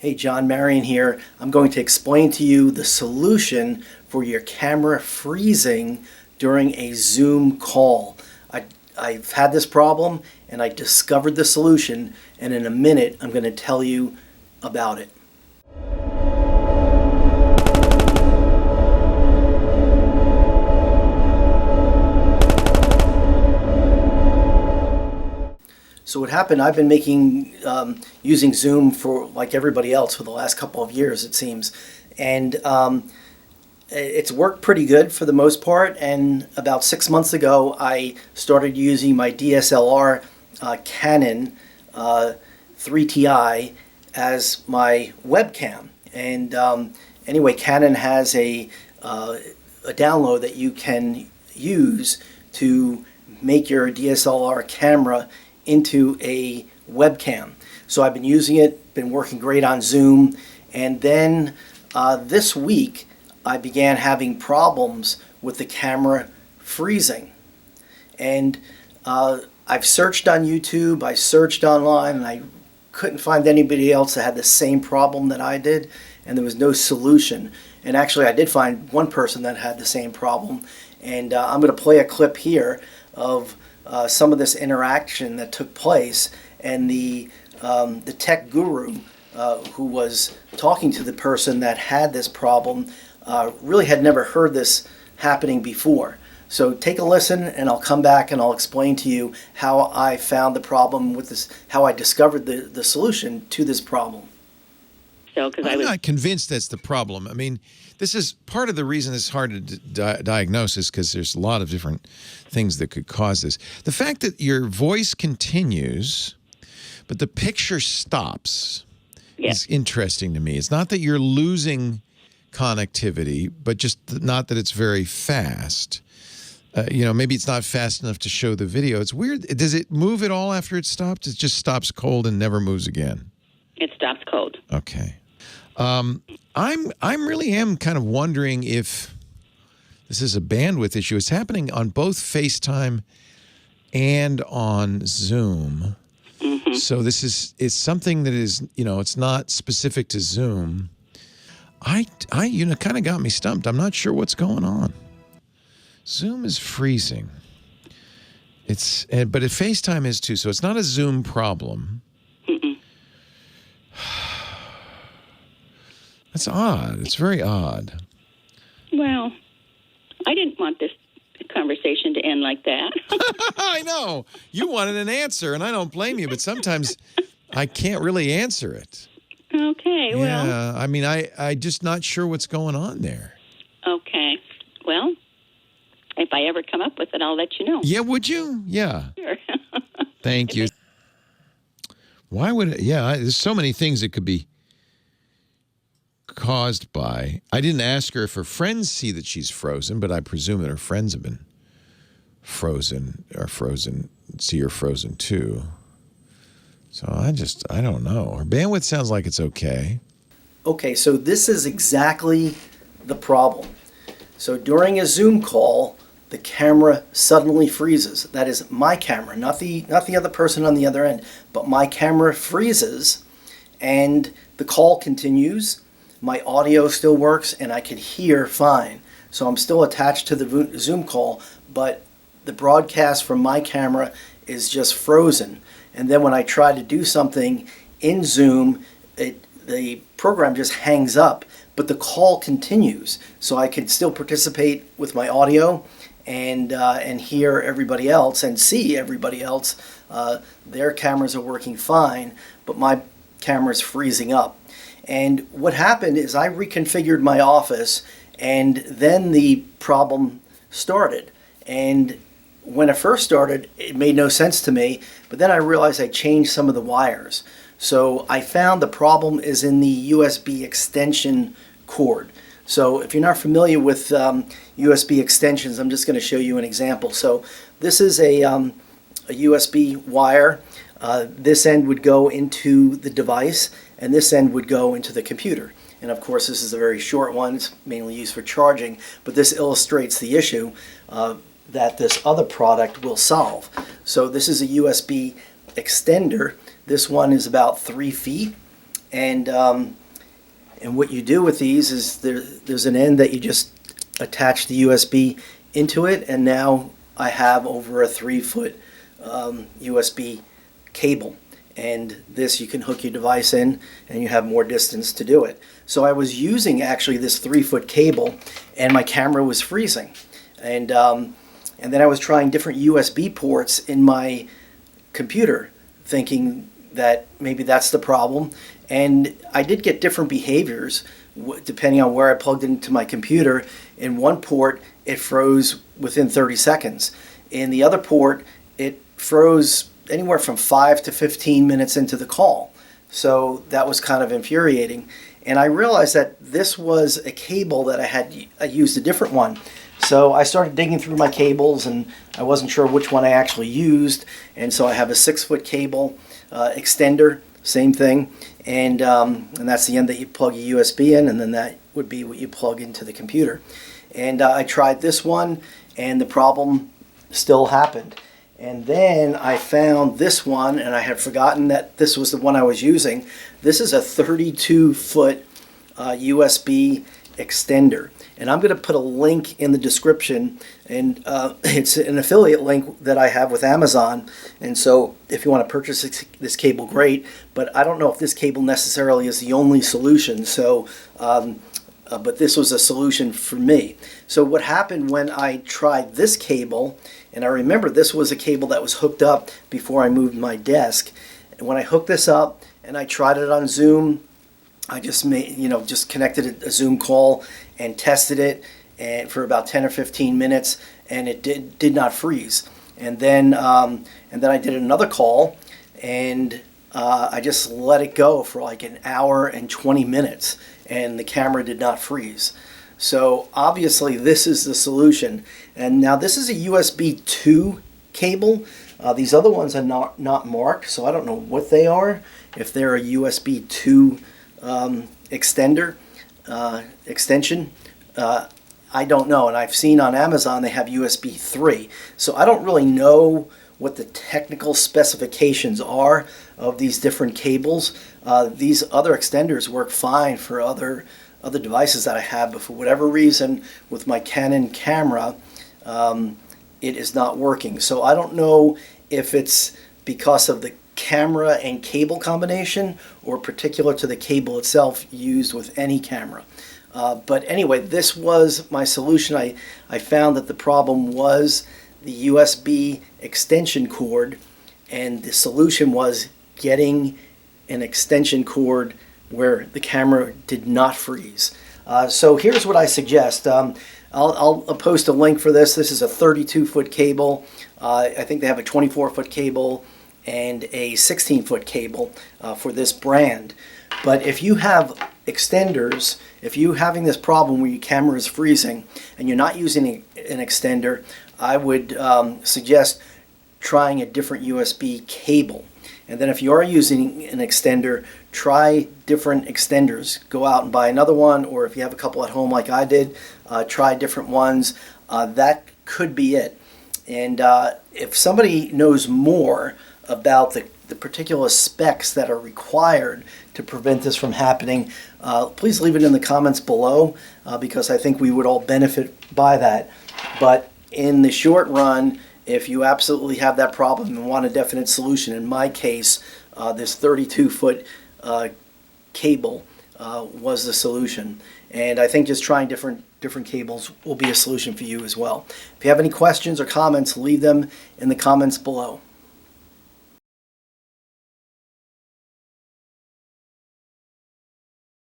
Hey, John Marion here. I'm going to explain to you the solution for your camera freezing during a Zoom call. I've had this problem and I discovered the solution, and in a minute I'm going to tell you about it. So what happened, I've been using Zoom for, like everybody else, for the last couple of years, it seems. And it's worked pretty good for the most part. And about 6 months ago, I started using my DSLR Canon 3TI as my webcam. And anyway, Canon has a download that you can use to make your DSLR camera into a webcam. So I've been using it, been working great on Zoom, and then this week I began having problems with the camera freezing. And I've searched on YouTube, I searched online, and I couldn't find anybody else that had the same problem that I did, and there was no solution. And actually I did find one person that had the same problem, and I'm going to play a clip here of some of this interaction that took place, and the tech guru who was talking to the person that had this problem really had never heard this happening before. So take a listen, and I'll come back and I'll explain to you how I found the problem with this, how I discovered the solution to this problem. So, I'm not convinced that's the problem. I mean, this is part of the reason it's hard to diagnose is because there's a lot of different things that could cause this. The fact that your voice continues, but the picture stops is interesting to me. It's not that you're losing connectivity, but just not that it's very fast. Maybe it's not fast enough to show the video. It's weird. Does it move at all after it stops? It just stops cold and never moves again? It stops cold. Okay. I'm really am kind of wondering if this is a bandwidth issue. It's happening on both FaceTime and on Zoom. Mm-hmm. So it's something that is, it's not specific to Zoom. I kind of got me stumped. I'm not sure what's going on. Zoom is freezing. But FaceTime is too. So it's not a Zoom problem. That's odd. It's very odd. Well, I didn't want this conversation to end like that. I know. You wanted an answer, and I don't blame you, but sometimes I can't really answer it. Okay, well. Yeah, I mean, I just not sure what's going on there. Okay. Well, if I ever come up with it, I'll let you know. Yeah, would you? Yeah. Sure. Thank you. Why would it? Yeah, there's so many things that could be caused by. I didn't ask her if her friends see that she's frozen, but I presume that her friends have been frozen, see her frozen too. So I don't know. Her bandwidth sounds like it's okay. Okay, so this is exactly the problem. So during a Zoom call, the camera suddenly freezes. That is my camera, not the other person on the other end, but my camera freezes, and the call continues. My audio still works, and I can hear fine. So I'm still attached to the Zoom call, but the broadcast from my camera is just frozen. And then when I try to do something in Zoom, the program just hangs up, but the call continues. So I can still participate with my audio and hear everybody else and see everybody else. Their cameras are working fine, but my camera's freezing up. And what happened is I reconfigured my office, and then the problem started. And when it first started, it made no sense to me, but then I realized I changed some of the wires. So I found the problem is in the USB extension cord. So if you're not familiar with USB extensions, I'm just going to show you an example. So this is a USB wire. This end would go into the device, and this end would go into the computer. And of course, this is a very short one. It's mainly used for charging, but this illustrates the issue that this other product will solve. So this is a USB extender. This one is about 3 feet, And what you do with these is there's an end that you just attach the USB into it, and now I have over a 3-foot USB cable. And this, you can hook your device in and you have more distance to do it. So I was using actually this 3-foot cable, and my camera was freezing. And then I was trying different USB ports in my computer, thinking that maybe that's the problem. And I did get different behaviors depending on where I plugged into my computer. In one port, it froze within 30 seconds. In the other port, it froze anywhere from 5 to 15 minutes into the call. So that was kind of infuriating. And I realized that this was a cable that I used a different one. So I started digging through my cables, and I wasn't sure which one I actually used. And so I have a 6-foot cable extender, same thing. And that's the end that you plug a USB in, and then that would be what you plug into the computer. And I tried this one, and the problem still happened. And then I found this one, and I had forgotten that this was the one I was using. This is a 32-foot USB extender. And I'm going to put a link in the description, and it's an affiliate link that I have with Amazon. And so if you want to purchase this cable, great. But I don't know if this cable necessarily is the only solution. So, but this was a solution for me. So what happened when I tried this cable, and I remember this was a cable that was hooked up before I moved my desk. And when I hooked this up and I tried it on Zoom, I just just connected a Zoom call and tested it, and for about 10 or 15 minutes, and it did not freeze. And then I did another call, and I just let it go for like an hour and 20 minutes, and the camera did not freeze. So obviously this is the solution. And now this is a USB 2 cable. These other ones are not marked, so I don't know what they are. If they're a USB 2 extension, I don't know. And I've seen on Amazon they have USB 3. So I don't really know what the technical specifications are of these different cables. These other extenders work fine for other devices that I have, but for whatever reason with my Canon camera, it is not working. So I don't know if it's because of the camera and cable combination or particular to the cable itself used with any camera. But anyway, this was my solution. I found that the problem was the USB extension cord, and the solution was getting an extension cord where the camera did not freeze. So here's what I suggest. I'll post a link for this. This is a 32-foot cable. I think they have a 24-foot cable and a 16-foot cable for this brand. But if you have extenders, if you're having this problem where your camera is freezing and you're not using an extender, I would suggest trying a different USB cable. And then if you are using an extender, try different extenders. Go out and buy another one, or if you have a couple at home like I did, try different ones. That could be it. And if somebody knows more about the particular specs that are required to prevent this from happening, please leave it in the comments below, because I think we would all benefit by that. But in the short run, if you absolutely have that problem and want a definite solution, in my case, this 32-foot cable was the solution. And I think just trying different cables will be a solution for you as well. If you have any questions or comments, leave them in the comments below.